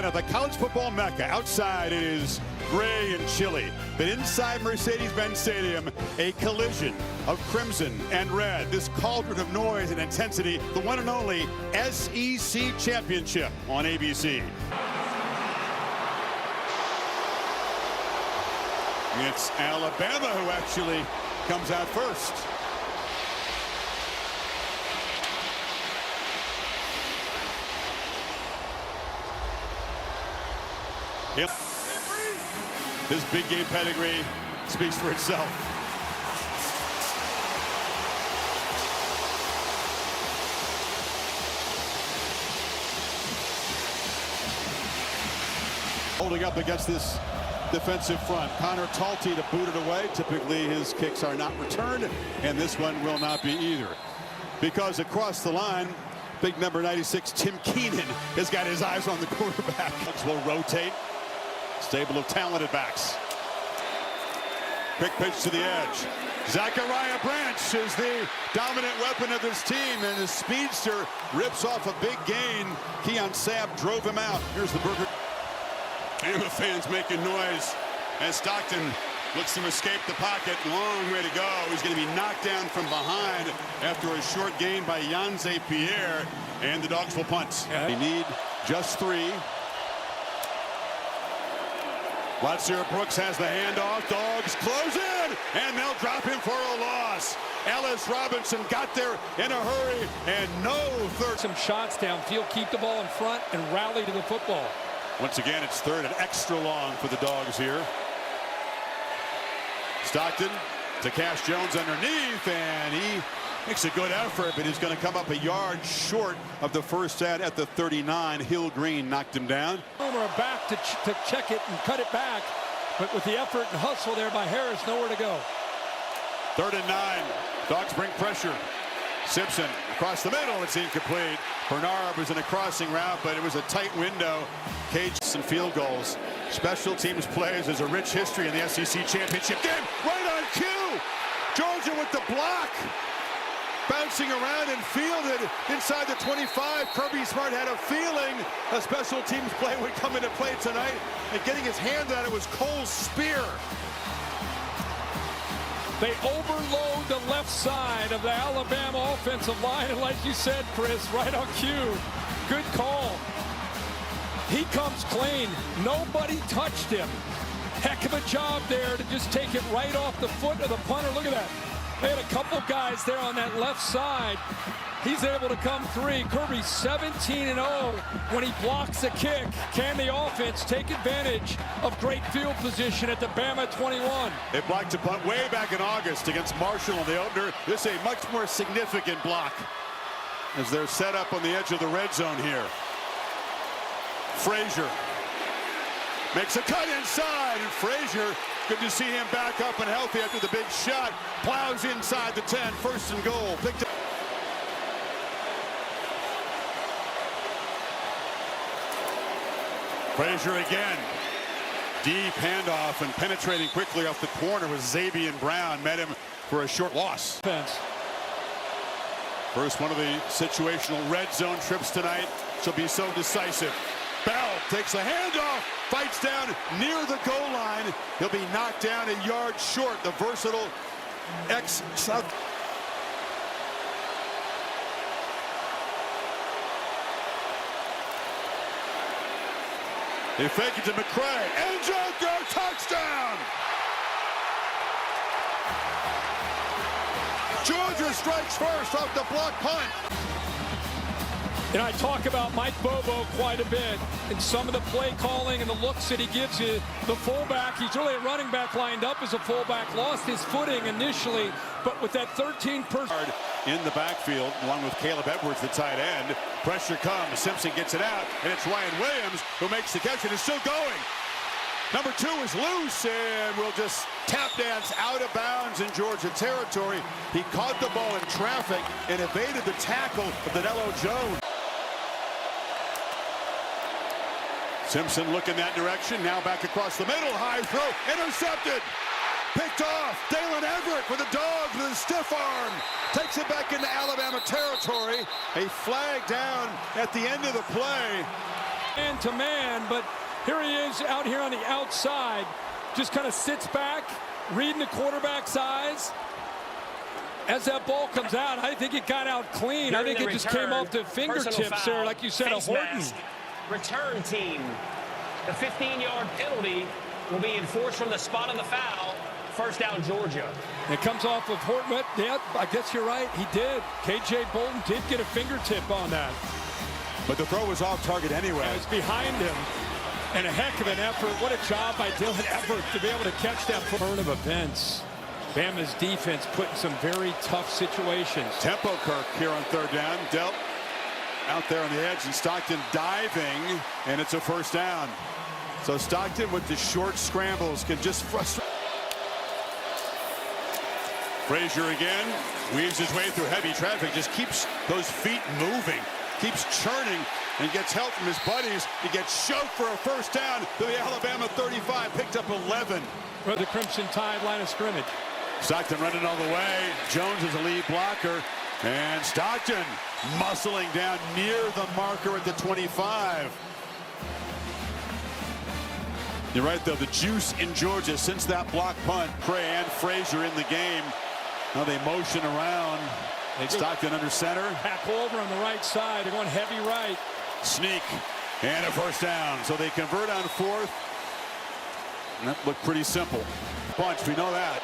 of the college football mecca. Outside it is gray and chilly, but inside Mercedes-Benz Stadium, a collision of crimson and red. This cauldron of noise and intensity, the one and only SEC Championship on ABC. It's Alabama who actually comes out first. Yep. His big game pedigree speaks for itself. Holding up against this defensive front. Connor Talty to boot it away. Typically his kicks are not returned, and this one will not be either. Because across the line, big number 96 Tim Keenan has got his eyes on the quarterback. Will rotate. Stable of talented backs. Quick pitch to the edge. Zachariah Branch is the dominant weapon of this team, and his speedster rips off a big gain. Keon Sapp drove him out. Here's the Burger. And the fans making noise as Stockton looks to escape the pocket. Long way to go. He's going to be knocked down from behind after a short gain by Yanze Pierre, and the Dogs will punt. They need just 3. Watson Brooks has the handoff. Dogs close in, and they'll drop him for a loss. Ellis Robinson got there in a hurry, and no third. Some shots downfield, keep the ball in front, and rally to the football. Once again, it's third and extra long for the Dogs here. Stockton to Cash Jones underneath, and he makes a good effort, but he's going to come up a yard short of the first at the 39. Hill Green knocked him down. Homer back to check it and cut it back, but with the effort and hustle there by Harris, nowhere to go. 3rd and 9. Dogs bring pressure. Simpson across the middle. It's incomplete. Bernard was in a crossing route, but it was a tight window. Cage and field goals. Special teams plays. There's a rich history in the SEC Championship game. Right on cue. Georgia with the block. Bouncing around and fielded inside the 25. Kirby Smart had a feeling a special teams play would come into play tonight. And getting his hand on it was Cole's spear. They overload the left side of the Alabama offensive line, and like you said, Chris, right on cue. Good call. He comes clean. Nobody touched him. Heck of a job there to just take it right off the foot of the punter. Look at that. They had a couple guys there on that left side. He's able to come free. Kirby 17-0 when he blocks the kick. Can the offense take advantage of great field position at the Bama 21? They blocked a punt way back in August against Marshall in the opener. This is a much more significant block as they're set up on the edge of the red zone here. Frazier makes a cut inside, and Frazier, good to see him back up and healthy after the big shot. Plows inside the 10, 1st and goal. Picked up. Frazier again. Deep handoff and penetrating quickly off the corner was Xavier Brown. Met him for a short loss. First one of the situational red zone trips tonight. She'll be so decisive. Bell takes a handoff, fights down near the goal line. He'll be knocked down a yard short. The versatile ex-South. They fake it to McCray. And Joker, touchdown! Georgia strikes first off the block punt. And I talk about Mike Bobo quite a bit in some of the play calling and the looks that he gives you. The fullback, he's really a running back lined up as a fullback, lost his footing initially, but with that 13-person in the backfield, along with Caleb Edwards, the tight end. Pressure comes, Simpson gets it out, and it's Ryan Williams who makes the catch, and is still going. Number 2 is loose, and will just tap dance out of bounds in Georgia territory. He caught the ball in traffic and evaded the tackle of Danilo Jones. Simpson looking that direction, now back across the middle, high throw, intercepted. Picked off. Dalen Everett with the Dogs with a stiff arm. Takes it back into Alabama territory. A flag down at the end of the play. Man to man, but here he is out here on the outside. Just kind of sits back, reading the quarterback's eyes. As that ball comes out, I think it got out clean. I think it just came off the fingertips there, like you said, a Horton. Return team. The 15-yard penalty will be enforced from the spot on the foul. First down, Georgia. It comes off of Horton. Yeah, I guess you're right. He did. K.J. Bolton did get a fingertip on that. But the throw was off target anyway. It was behind him. And a heck of an effort. What a job by Dylan Everett to be able to catch that turn of events. Bama's defense put in some very tough situations. Tempo Kirk here on third down. Dealt out there on the edge, and Stockton diving, and it's a first down. So Stockton with the short scrambles can just frustrate. Frazier again weaves his way through heavy traffic, just keeps those feet moving, keeps churning, and gets help from his buddies. He gets shoved for a first down to the Alabama 35, picked up 11. For the Crimson Tide line of scrimmage. Stockton running all the way. Jones is a lead blocker. And Stockton muscling down near the marker at the 25. You're right, though. The juice in Georgia since that block punt. Cray and Frazier in the game. Now they motion around. Stockton under center. Back over on the right side. They're going heavy right. Sneak. And a first down. So they convert on fourth. And that looked pretty simple. Bunch, we know that.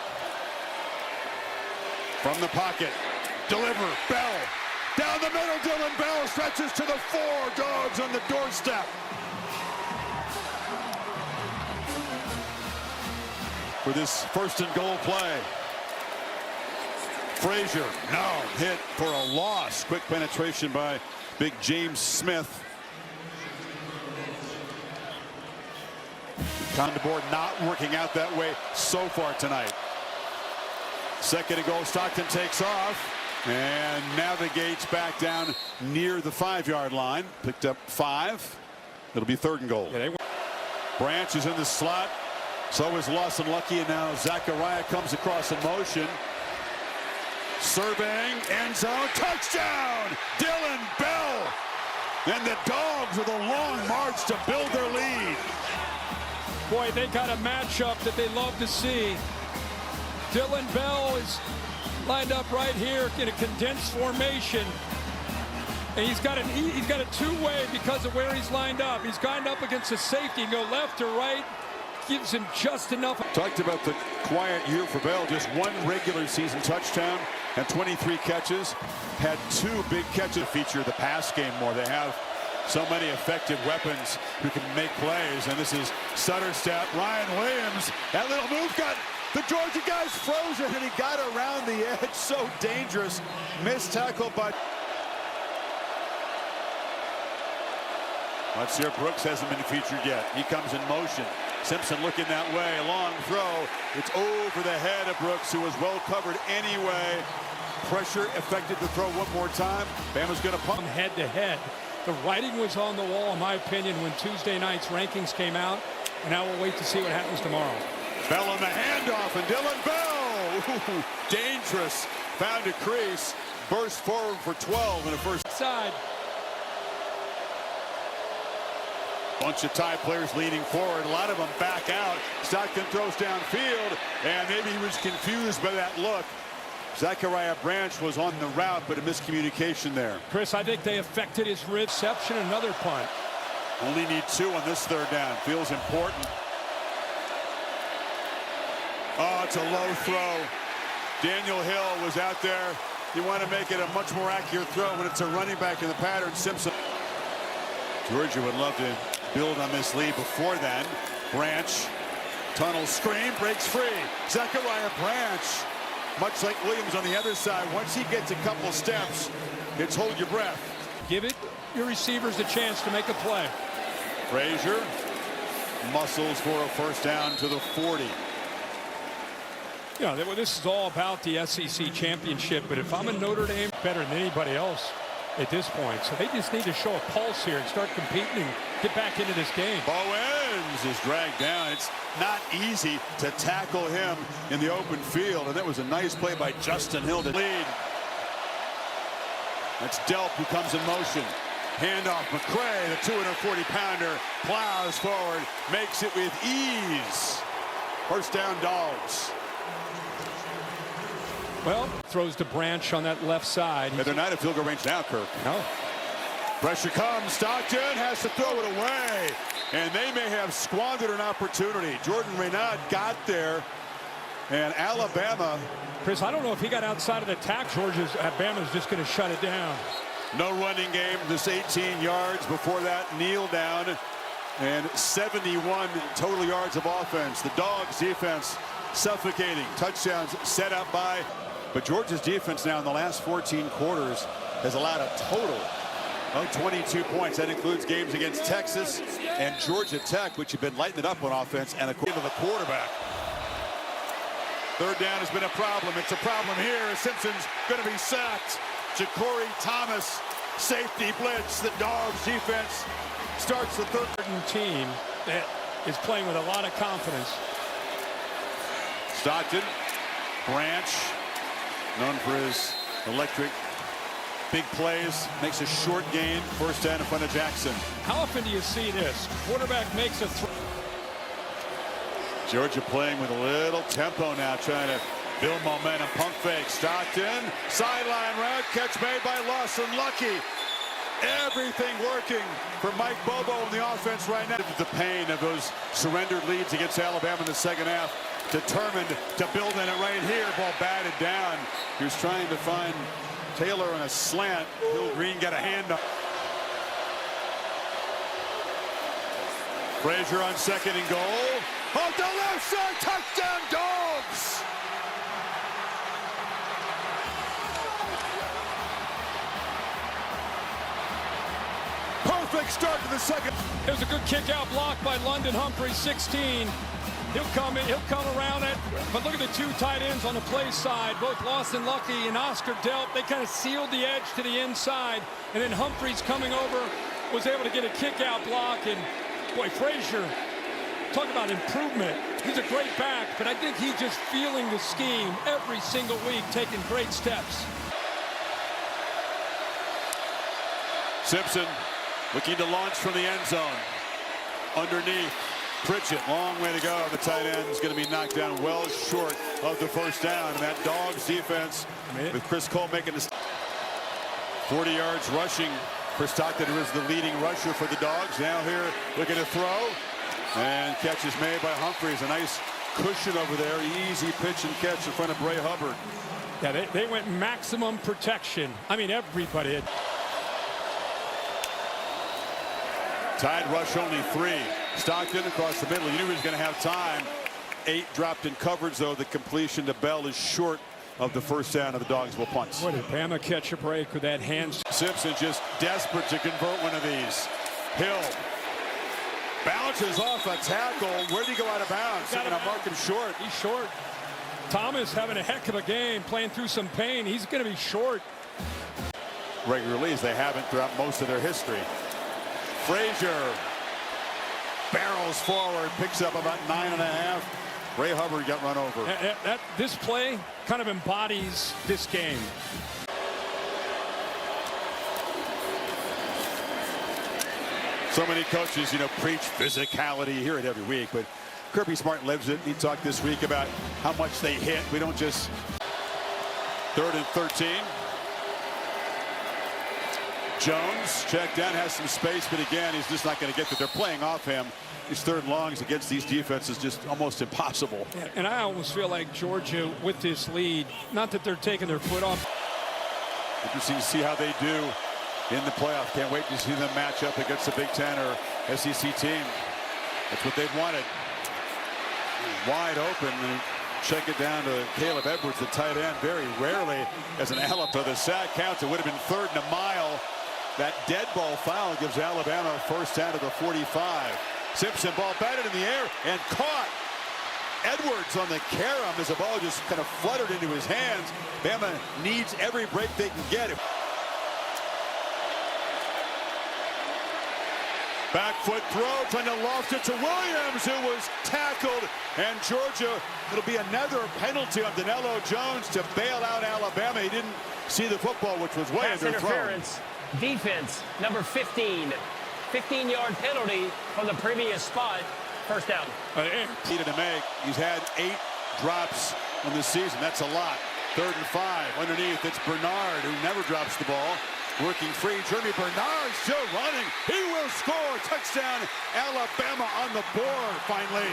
From the pocket. Deliver. Bell. Down the middle. Dylan Bell stretches to the 4. Dogs on the doorstep. For this first and goal play. Frazier. No. Hit for a loss. Quick penetration by big James Smith. On the board, not working out that way so far tonight. Second and goal. Stockton takes off and navigates back down near the 5-yard line. Picked up 5. It'll be third and goal. Branch is in the slot. So is Lawson Lucky, and now Zachariah comes across in motion. Surveying, end zone, touchdown! Dylan Bell! And the Dogs with a long march to build their lead. Boy, they got a matchup that they love to see. Dylan Bell is lined up right here in a condensed formation. And he's got a two-way because of where he's lined up. He's lined up against a safety and go left or right. Gives him just enough. Talked about the quiet year for Bell. Just 1 regular season touchdown and 23 catches. Had 2 big catches to feature the pass game more. They have so many effective weapons who can make plays. And this is Sutter step. Ryan Williams. That little move got the Georgia guys frozen, and he got around the edge. So dangerous. Missed tackle by. Let's hear Brooks hasn't been featured yet. He comes in motion. Simpson looking that way. Long throw. It's over the head of Brooks, who was well covered anyway. Pressure affected the throw one more time. Bama's going to pump. Head to head. The writing was on the wall, in my opinion, when Tuesday night's rankings came out. And now we'll wait to see what happens tomorrow. Bell on the handoff, and Dylan Bell. Ooh, dangerous. Found a crease. Burst forward for 12 in the first. Side. Bunch of Tide players leaning forward. A lot of them back out. Stockton throws downfield, and maybe he was confused by that look. Zachariah Branch was on the route, but a miscommunication there. Chris, I think they affected his reception. Another punt. Only need 2 on this third down. Feels important. Oh, it's a low throw. Daniel Hill was out there. You want to make it a much more accurate throw when it's a running back in the pattern. Simpson. Georgia would love to build on this lead before then. Branch, tunnel screen, breaks free. Zachariah Branch, much like Williams on the other side, once he gets a couple steps, it's hold your breath. Give it your receivers a chance to make a play. Frazier muscles for a first down to the 40. Yeah, this is all about the SEC championship, but if I'm a Notre Dame, better than anybody else at this point. So they just need to show a pulse here and start competing and get back into this game. Bowens is dragged down. It's not easy to tackle him in the open field, and that was a nice play by Justin Hill to lead. That's Delp who comes in motion. Handoff, McCray, the 240-pounder, plows forward, makes it with ease. First down, Dogs. Well, throws to Branch on that left side. They're not at field goal range now, Kirk. No. Pressure comes. Stockton has to throw it away. And they may have squandered an opportunity. Jordan Renaud got there. And Alabama. Chris, I don't know if he got outside of the tackle. Alabama's just going to shut it down. No running game. This 18 yards. Before that, kneel down. And 71 total yards of offense. The Dogs defense suffocating. Touchdowns set up by. But Georgia's defense now in the last 14 quarters has allowed a total of 22 points. That includes games against Texas and Georgia Tech, which have been lighting it up on offense, and according to the quarterback. Third down has been a problem. It's a problem here. Simpson's going to be sacked. Ja'Cory Thomas, safety blitz. The Dogs defense starts the third. Team that is playing with a lot of confidence. Stockton, Branch, known for his electric big plays, makes a short gain. First down in front of Jackson. How often do you see this? Quarterback makes a throw. Georgia playing with a little tempo now, trying to build momentum. Pump fake. Stockton, sideline route, catch made by Lawson. Lucky. Everything working for Mike Bobo in the offense right now. The pain of those surrendered leads against Alabama in the second half. Determined to build in it right here. Ball batted down. He was trying to find Taylor on a slant. Bill Green got a hand up. Frazier on second and goal. Off the left side. Touchdown, Dogs. Perfect start to the second. It was a good kick out block by London Humphrey, 16. He'll come in, he'll come around it. But look at the two tight ends on the play side, both Lawson Lucky and Oscar Delp. They kind of sealed the edge to the inside. And then Humphreys coming over was able to get a kick out block. And boy, Frazier, talk about improvement. He's a great back, but I think he's just feeling the scheme every single week, taking great steps. Simpson looking to launch from the end zone. Underneath. Pritchett, long way to go. The tight end is going to be knocked down well short of the first down. And that Dogs defense with Chris Cole making this 40 yards rushing for Stockton, who is the leading rusher for the Dogs. Now here looking to throw. And catch is made by Humphreys. A nice cushion over there. Easy pitch and catch in front of Bray Hubbard. Yeah, they went maximum protection. I mean, everybody had. Tide rush only 3. Stockton across the middle. You knew he was going to have time. 8 dropped in coverage, though. The completion to Bell is short of the first down of the Dogs will punt. What did Bama catch a break with that hand? Simpson just desperate to convert one of these. Hill bounces off a tackle. Where did he go out of bounds? They're going to mark him short. He's short. Thomas having a heck of a game, playing through some pain. He's going to be short. Regularly, as they haven't throughout most of their history. Frazier barrels forward, picks up about 9.5. Ray Hubbard got run over. This play kind of embodies this game. So many coaches, preach physicality. You hear it every week, but Kirby Smart lives it. He talked this week about how much they hit. We don't just. 3rd and 13. Jones checked down, has some space, but again, he's just not going to get there. They're playing off him. His 3rd longs against these defenses just almost impossible. Yeah, and I almost feel like Georgia with this lead, not that they're taking their foot off. Interesting to see how they do in the playoff. Can't wait to see them match up against the Big Ten or SEC team. That's what they've wanted. Wide open. And check it down to Caleb Edwards, the tight end. Very rarely as an Alabama. The sack counts. It would have been 3rd and a mile. That dead ball foul gives Alabama a first down to the 45. Simpson, ball batted in the air and caught. Edwards on the carom as the ball just kind of fluttered into his hands. Bama needs every break they can get. Back foot throw, trying to loft it to Williams, who was tackled. And Georgia, it'll be another penalty on Danilo Jones to bail out Alabama. He didn't see the football, which was way Pass underthrown. interference. Defense, number 15. 15-yard penalty from the previous spot. First down. Needed to make. He's had 8 drops in the season. That's a lot. 3rd and 5. Underneath, it's Bernard, who never drops the ball. Working free. Jeremy Bernard still running. He will score. Touchdown, Alabama on the board, finally.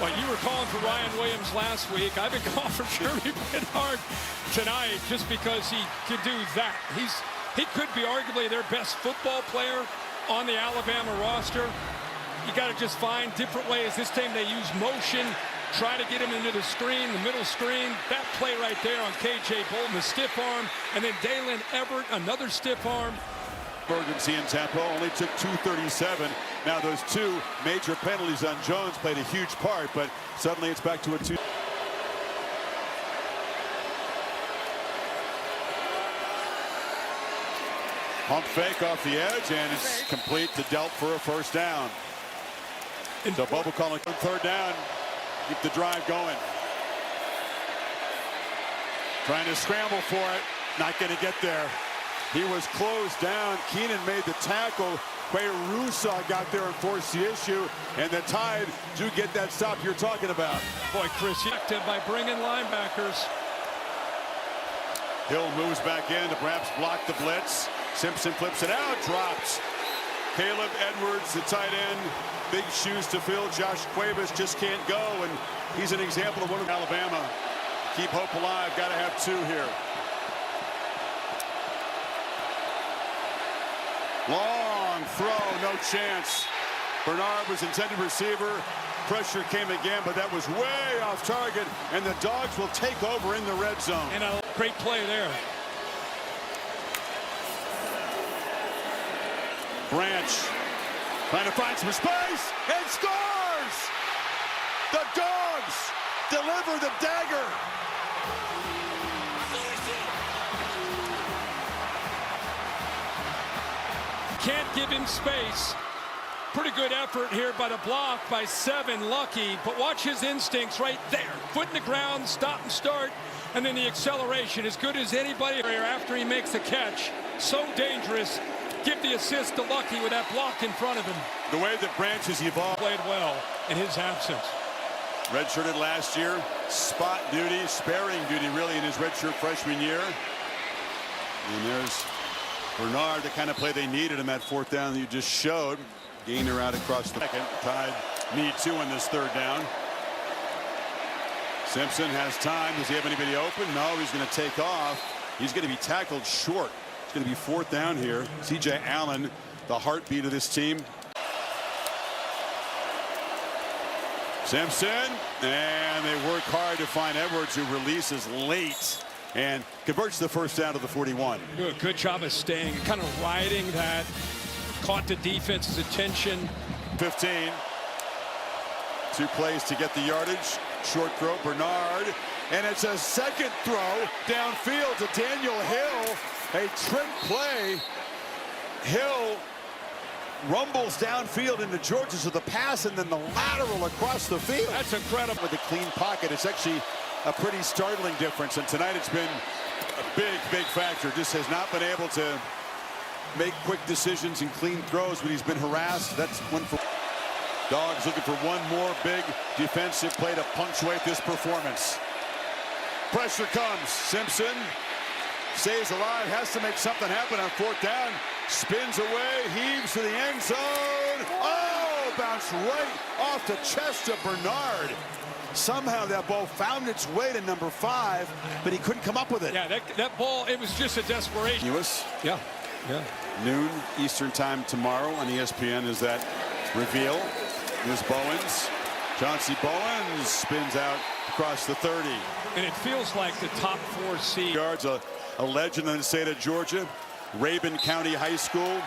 Well, you were calling for Ryan Williams last week. I've been calling for Jeremy Bernard tonight just because he could do that. He could be arguably their best football player on the Alabama roster. You got to just find different ways. This time they use motion, try to get him into the screen, the middle screen. That play right there on K.J. Bolton, the stiff arm, and then Dalen Everett, another stiff arm. Urgency in tempo, only took 2:37. Now those 2 major penalties on Jones played a huge part, but suddenly it's back to a 2. Pump fake off the edge, and it's complete to Delp for a first down. So Bubba calling 3rd down. Keep the drive going. Trying to scramble for it. Not going to get there. He was closed down. Keenan made the tackle. Rusaw got there and forced the issue. And the Tide do get that stop you're talking about. Boy, Chris, active by bringing linebackers. Hill moves back in to perhaps block the blitz. Simpson flips it out, drops. Caleb Edwards, the tight end, big shoes to fill. Josh Cuevas just can't go, and he's an example of one of Alabama. Keep hope alive, got to have 2 here. Long throw, no chance. Bernard was intended receiver. Pressure came again, but that was way off target, and the Dogs will take over in the red zone. And a great play there. Branch trying to find some space and scores! The Dogs deliver the dagger. Can't give him space. Pretty good effort here by the block by 7, Lucky, but watch his instincts right there. Foot in the ground, stop and start, and then the acceleration as good as anybody here after he makes the catch. So dangerous. Give the assist to Lucky with that block in front of him. The way that Branch has evolved. Played well in his absence. Redshirted last year, spot duty, sparing duty really in his redshirt freshman year. And there's Bernard, the kind of play they needed in that 4th down that you just showed. Gainer out across the second. Tide need 2 in this 3rd down. Simpson has time. Does he have anybody open? No, he's going to take off. He's going to be tackled short. It's going to be 4th down here. C.J. Allen, the heartbeat of this team. Simpson, and they work hard to find Edwards, who releases late and converts the first down to the 41. Good job of staying, kind of riding that. Caught the defense's attention. 15. 2 plays to get the yardage. Short throw, Bernard. And it's a second throw downfield to Daniel Hill. A trick play. Hill rumbles downfield into Georgia, so the pass and then the lateral across the field. That's incredible. With a clean pocket, it's actually a pretty startling difference. And tonight it's been a big factor. Just has not been able to make quick decisions and clean throws when he's been harassed. That's one for Dogs looking for one more big defensive play to punctuate this performance. Pressure comes. Simpson stays alive, has to make something happen on 4th down. Spins away, heaves to the end zone. Oh, bounced right off the chest of Bernard. Somehow that ball found its way to number 5, but he couldn't come up with it. Yeah, that ball, it was just a desperation. Lewis. Yeah. Noon Eastern time tomorrow on ESPN is that reveal. Here's Bowens. Chauncey Bowens spins out across the 30. And it feels like the top 4 seed. Yards, a legend in the state of Georgia. Rabun County High School.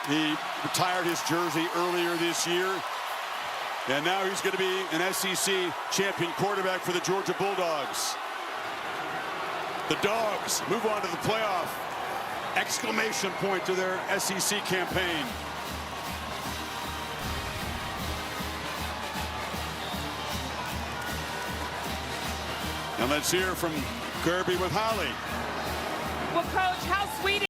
He retired his jersey earlier this year. And now he's going to be an SEC champion quarterback for the Georgia Bulldogs. The Dogs move on to the playoff. Exclamation point to their SEC campaign. And let's hear from Kirby with Holly. Well, Coach, how sweet